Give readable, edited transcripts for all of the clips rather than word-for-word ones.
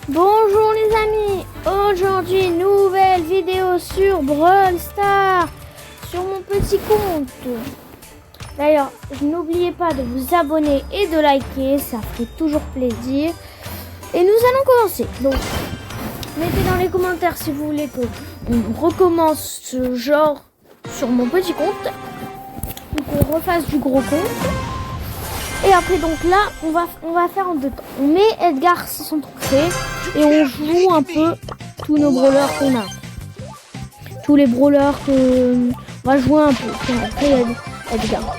Bonjour les amis, aujourd'hui nouvelle vidéo sur Brawl Stars, sur mon petit compte. D'ailleurs, n'oubliez pas de vous abonner et de liker, ça fait toujours plaisir. Et nous allons commencer. Donc, mettez dans les commentaires si vous voulez qu'on recommence ce genre sur mon petit compte, ou qu'on refasse du gros compte. Et après donc là, on va faire en deux temps. On met Edgar 630 et on joue un peu tous nos brawlers qu'on a. Tous les brawlers que on va jouer un peu. Après Edgar.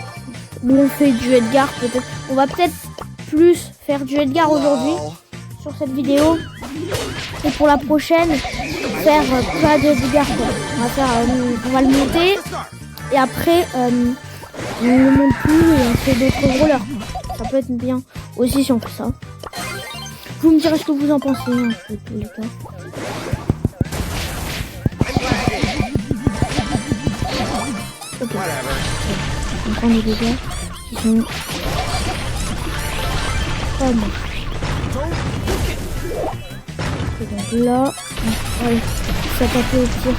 Bon, on fait du Edgar peut-être. On va peut-être plus faire du Edgar aujourd'hui sur cette vidéo. Et pour la prochaine, faire pas d'Edgar. On va le monter. Et après, on ne monte plus et on fait d'autres brawlers. Ça peut être bien aussi si on fait ça. Vous me direz ce que vous en pensez un peu tous les cas. Ok. On prend les dégâts qui sont pas mal. Et donc là, ouais, ça tape au tir.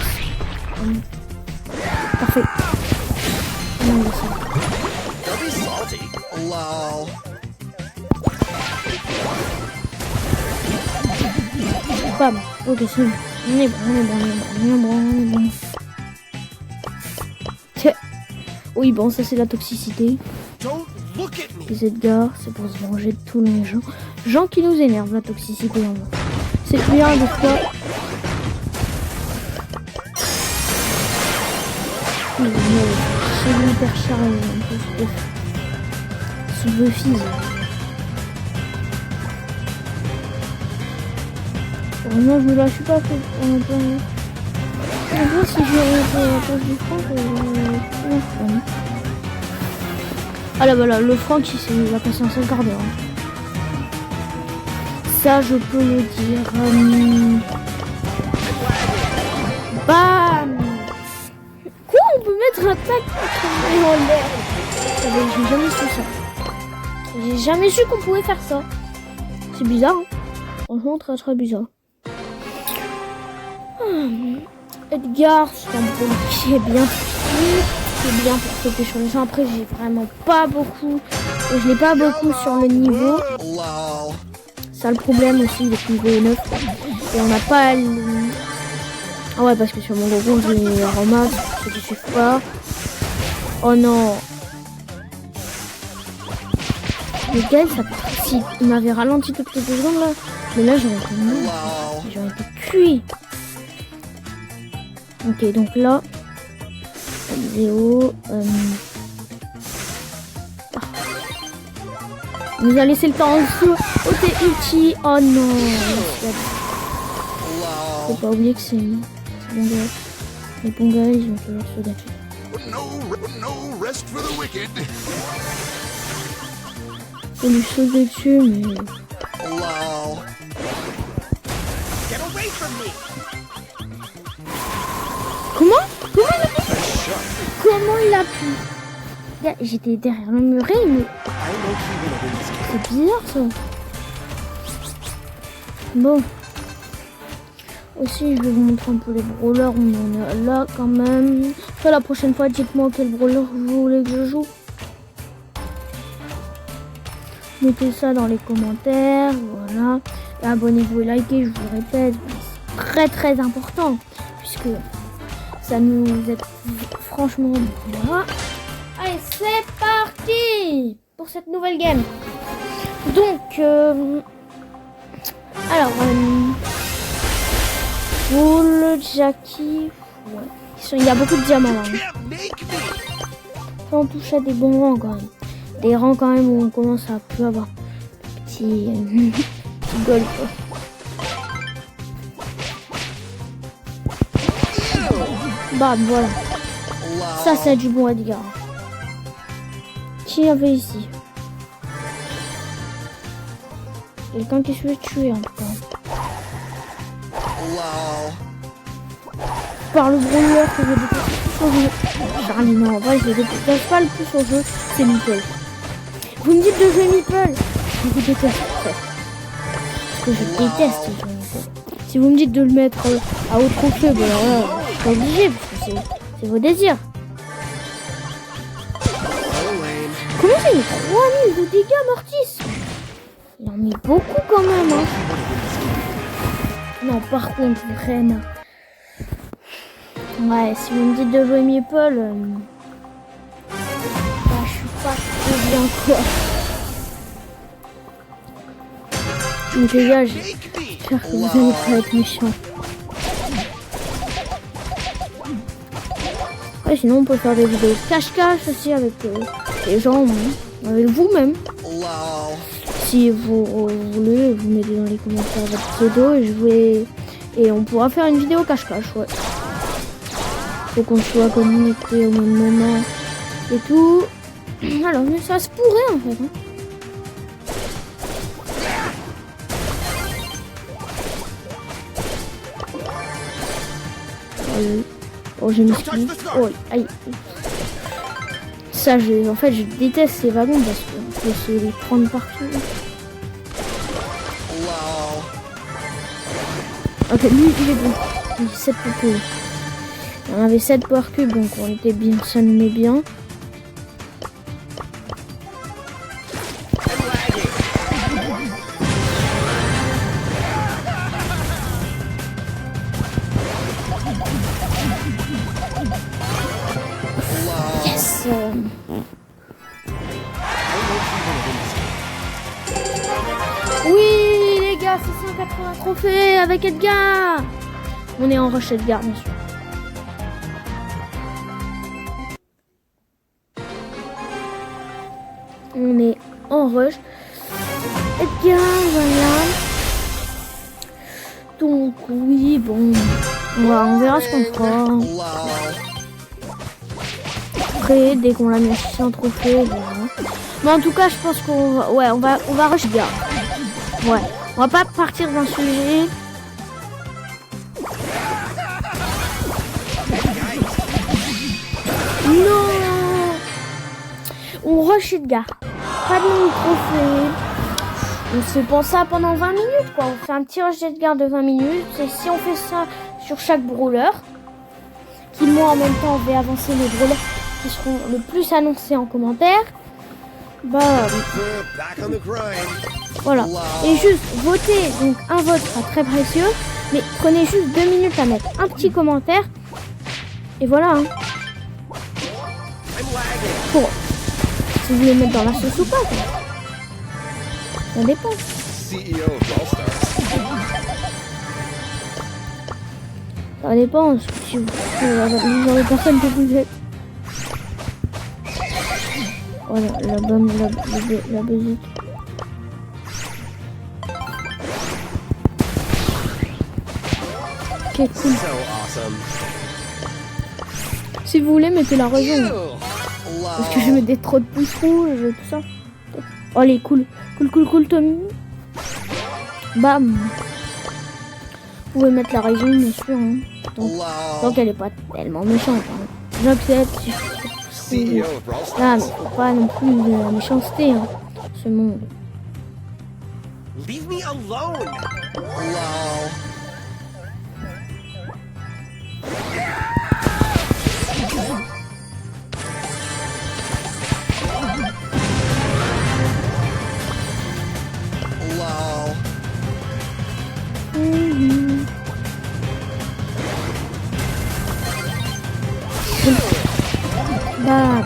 Parfait. On va ça. Bam. Ok, c'est bon. On est bon. Tiens. Oui, bon, ça c'est la toxicité. Les Edgar, c'est pour se venger de tous les gens qui nous énervent, la toxicité en moi. C'est bien des fois. C'est hyper chargé. Sous Buffy. Moi je me lâche pas fait. On voit si je la page du Franck. Ah là voilà, le Franck il a passé un seul quart d'heure. Ça je peux le dire. Bam. Quoi, on peut mettre un tac en l'air? J'ai jamais su ça. J'ai jamais su qu'on pouvait faire ça. C'est bizarre, hein. Franchement très bizarre. Edgar, c'est un peu qui est bien. C'est bien pour sauter sur les gens. Après, j'ai vraiment pas beaucoup. Je n'ai pas beaucoup sur le niveau. Ça le problème aussi, il est niveau 9. Et on n'a pas le... Ah ouais, parce que sur mon gros j'ai les aromates, ceux qui suivent pas. Oh non. Le gars, ça... Si il m'avait ralenti toutes les 2 secondes là. Mais là, j'aurais été mort. J'aurais été cuit. Ok, donc là, vidéo. Il nous a laissé le temps en dessous. Oh, t'es ulti. Oh non. Faut pas oublier que c'est bon gars. Les bons gars, ils ont toujours se gâter. Faut lui sauter dessus, mais. Comment il a pu? J'étais derrière le muret, mais c'est bizarre ça. Bon. Aussi, je vais vous montrer un peu les brawlers. On en est là quand même. Après, la prochaine fois, dites-moi quel brawler vous voulez que je joue. Mettez ça dans les commentaires. Voilà. Et abonnez-vous et likez, je vous le répète. C'est très important. Puisque ça nous aide franchement. Voilà. Allez, c'est parti pour cette nouvelle game. Donc, alors, Bull, Jackie, ouais. Il y a beaucoup de diamants là. On touche à des bons rangs quand même. Des rangs quand même où on commence à plus avoir petit gold quoi. Bah voilà. Ça c'est du bon Edgar. Qui y avait ici? Quelqu'un qui se fait tuer en tout cas. Par le brawler que je déteste. Charlie, non, en vrai je déteste pas le plus au jeu, c'est Meeple. Vous me dites de jouer Meeple? Je vous déteste. Parce que je déteste ce jeu. Si vous me dites de le mettre à haut trophée, ben alors là, je suis pas obligé parce que c'est vos désirs. Comment ça, il a 3000 de dégâts, Mortis? Il en met beaucoup quand même, hein. Non, par contre, vraiment. Ouais, si vous me dites de jouer Meeple, bah, je suis pas très bien, quoi. Donc les gars, j'espère que vous allez pas être méchants. Ouais, sinon on peut faire des vidéos cache-cache aussi avec les gens, avec vous-même. Si vous voulez, vous mettez dans les commentaires votre pseudo et on pourra faire une vidéo cache-cache, ouais. Faut qu'on soit connecté au même moment et tout. Alors, mais ça se pourrait en fait. Hein. Oh, j'ai mis oh, aïe. Ça, en fait, je déteste ces wagons parce qu'on peut se les prendre partout. Ok, lui, il est bon. Il est 7 power cubes. On avait 7 power cubes, donc on était bien, ça nous met bien. Yes! Oui, les gars, c'est 180 trophées avec Edgar. On est en rush Edgar, bien sûr. On est en rush Edgar, voilà. Donc oui, bon, on verra ce qu'on fera. Après, dès qu'on l'a mis à 600 trophées, voilà. Mais en tout cas, je pense qu'on va, ouais, on va rush Edgar. Ouais, on va pas partir d'un sujet. Non, on rush Edgar. Pas de nombre trophée. On se fait pour ça pendant 20 minutes, quoi. On fait un petit rush Edgar de 20 minutes. Et si on fait ça sur chaque brawler, qui moi en même temps vais avancer les brawlers qui seront le plus annoncés en commentaire, bah voilà. Et juste votez, donc un vote sera très précieux, mais prenez juste 2 minutes à mettre un petit commentaire. Et voilà. Hein. Pour si vous voulez mettre dans la sauce ou pas, quoi. Ça dépend. Ça dépend si vous genre les personnes que vous êtes. Voilà, la basique. Ok, cool. Si vous voulez, mettez la raison. Parce que je mets trop de pouces rouges et tout ça. Oh, elle est cool. Cool, Tommy. Bam. Vous pouvez mettre la raison, bien sûr. Hein. Donc elle est pas tellement méchante. Hein. J'accepte. Là, mais faut pas non plus de la méchanceté. Hein, ce monde. Leave me alone. Bam.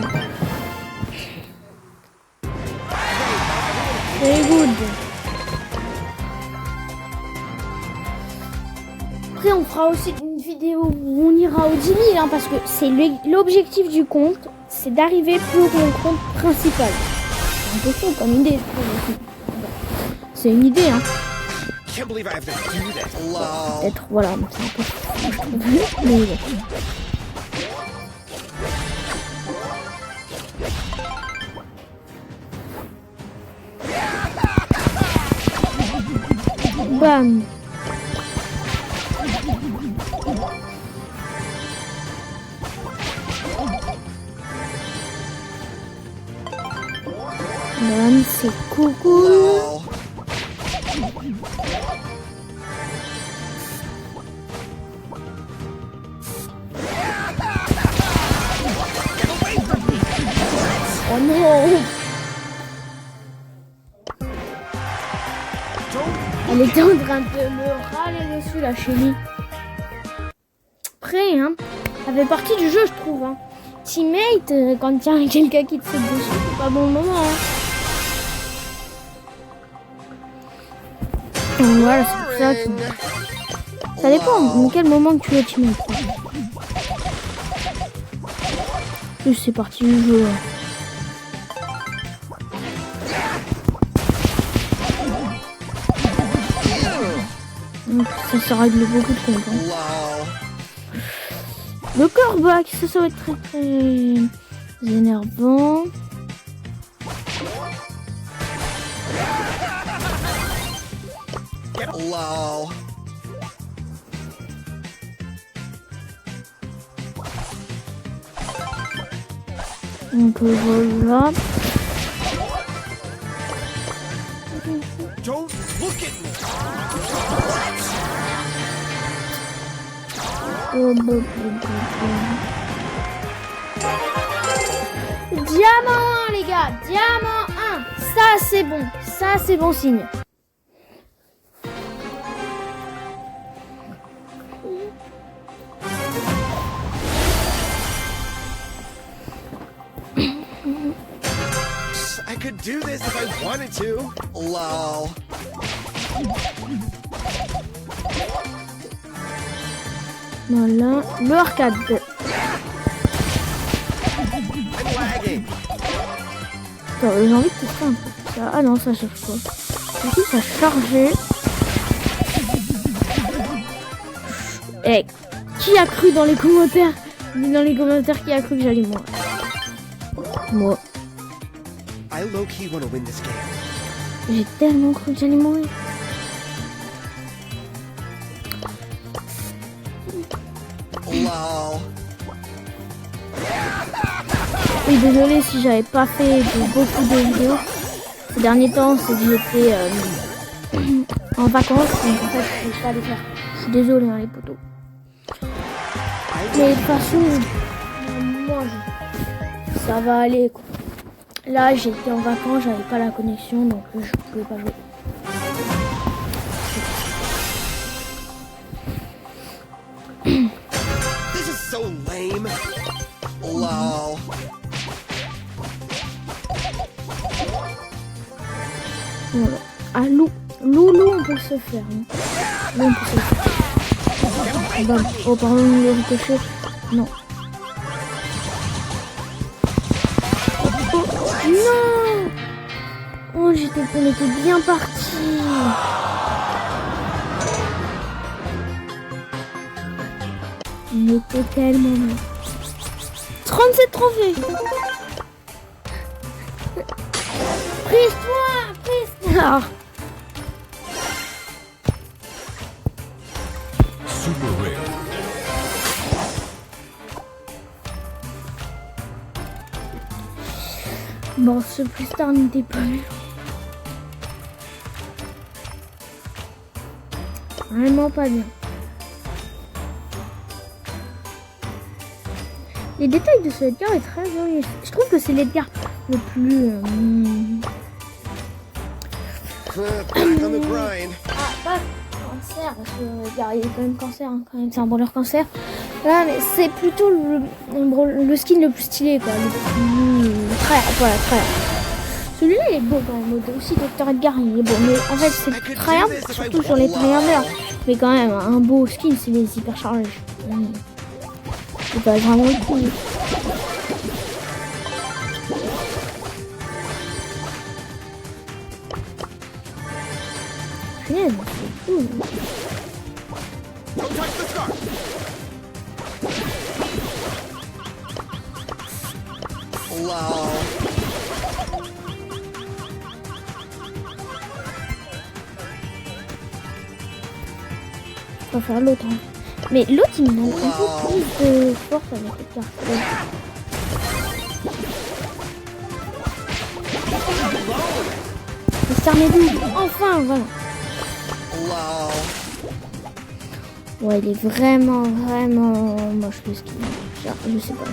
Very good. Après, on fera aussi une vidéo où on ira au 10 000, hein, parce que c'est l'objectif du compte, c'est d'arriver pour mon compte principal. C'est un peu fou comme idée. C'est une idée, hein. Peut-être, voilà, c'est un peu fou, je trouve. Mais bon. Bam. Bam, c'est cool. Oh non! Elle était en train de me râler dessus, la chérie. Après, hein, ça fait partie du jeu, je trouve. Hein. Teammate, quand il y a quelqu'un qui te saute dessus, c'est pas bon moment. Hein. Donc voilà, c'est pour ça que... Ça dépend de quel moment que tu es teammate. Plus c'est parti du jeu. Hein. Donc, ça règle beaucoup de comptes. Hein. Le corbac, ça va être très très énervant. Wow. Donc voilà. Don't look at me. Diamant 1 les gars, diamant 1. Ça c'est bon signe. I could do this if I wanted to. Lol. Voilà, le arcade. I'm lagging. Attends, j'ai envie de tester un truc. Ça... Ah non, ça charge pas. Du coup, ça chargeait. Eh, qui a cru dans les commentaires? Dis dans les commentaires qui a cru que j'allais mourir. Moi. I low-key want to win this game. J'ai tellement cru que j'allais mourir. Lol. Oui, désolé si j'avais pas fait beaucoup de vidéos ces derniers temps, c'est que j'étais en vacances, donc en fait je pouvais pas les faire. Je suis désolé hein, les potos. Mais de toute façon, moi ça va aller quoi. Là j'étais en vacances, j'avais pas la connexion donc je pouvais pas jouer. This is so lame. Lol. Voilà. Ah, Loulou, on peut se faire. Hein. Là, on peut se faire. Bah, oh, pardon, le ricochet. Non. Oh, non! Oh, on était bien parti. On était tellement bien. 37 trophées. Prise-toi. Ah. Super rare. Bon, ce plus tard n'était pas mieux. Vraiment pas bien. Les détails de ce Edgar est très joli. Je trouve que c'est l'Edgar le plus... Back on the grind. Ah, pas cancer, parce que Edgar il est quand même cancer, hein, quand même, c'est un brawler cancer. Là, mais c'est plutôt le skin le plus stylé, quoi. Le plus... Voilà, tryhard. Celui-là, il est beau quand même. Aussi, Dr Edgar, il est beau. Mais en fait, c'est le tryhard, surtout sur les tryharders. Mais quand même, un beau skin, c'est les hypercharges. C'est pas vraiment cool. Punaise, c'est cool. Don't touch the scarf. Lol. On va faire l'autre. Hein. Mais l'autre, il me manque un peu plus de force avec les cartes. Le Starmie, enfin, voilà. Ouais, il est vraiment moche le skin. Je sais pas.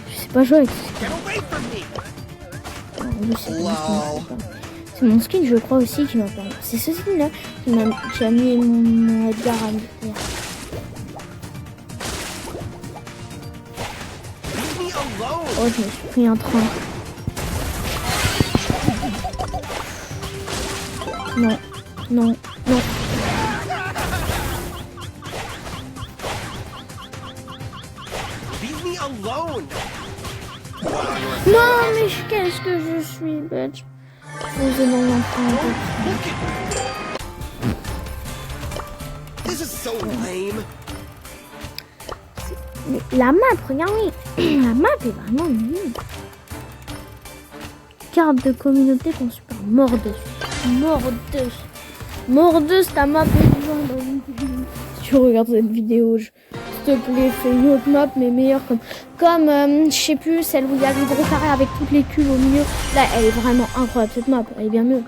Je sais pas jouer avec ce skin. Get away from me. En plus, c'est mon skin, je crois aussi, qui m'a permis. C'est ce skin-là qui a mis mon Edgar à terre. Oh, je me suis pris un train. Non, non, non. Non, mais qu'est-ce que je suis bête. Posé dans l'enfant. This is so lame. Mais la map, regardez. La map est vraiment nulle. Carte de communauté qu'on super mordeuse. Mordeuse, ta map est bien. Si tu regardes cette vidéo, s'il te plaît, fais une autre map, mais meilleure comme je sais plus, celle où il y a le gros carré avec toutes les culs au milieu. Là, elle est vraiment incroyable cette map, elle est bien mieux.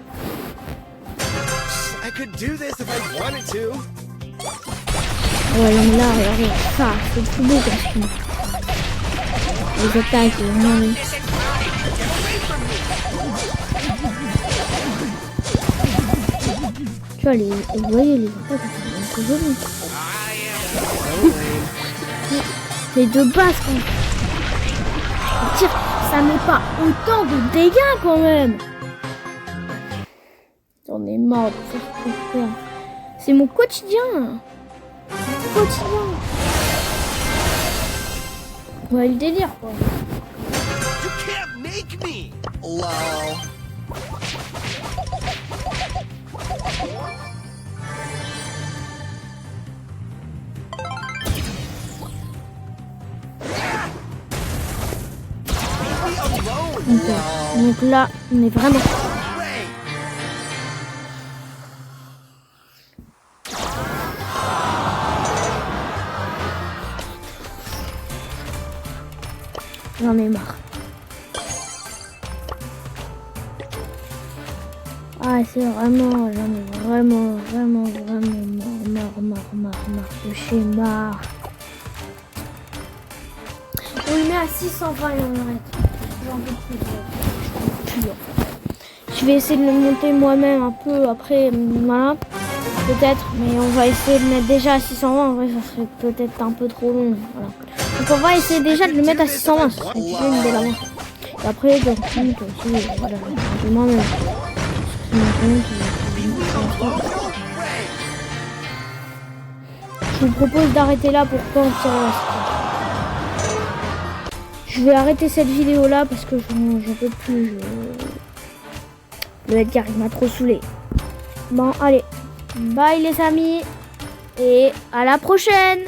I could do this if I wanted to. Ouais, mais là, regardez, ça, c'est plus beau comme skin. Les attaques, les vraiment. Tu vois, vous voyez les attaques, c'est un peu joli. Mais de base, quand ça met pas autant de dégâts quand même. J'en ai marre de faire. C'est mon quotidien. Ouais, le délire quoi. You can't make me. Lol. Donc là, on est vraiment. J'en ai marre. Ah, c'est vraiment, j'en ai vraiment marre de chez marre. On le met à 620 et on arrête. J'en peux plus. Je vais essayer de le monter moi-même un peu après, voilà. Peut-être, mais on va essayer de le mettre déjà à 620. En vrai, ça serait peut-être un peu trop long. Voilà. Donc on va essayer déjà de le mettre à 620. Ce serait une belle avance. Et après, de compte aussi, voilà, de moi-même. Je vous propose d'arrêter là pour pas en tirer la suite. Je vais arrêter cette vidéo là parce que je peux plus. Le Edgar il m'a trop saoulé. Bon allez, bye les amis et à la prochaine.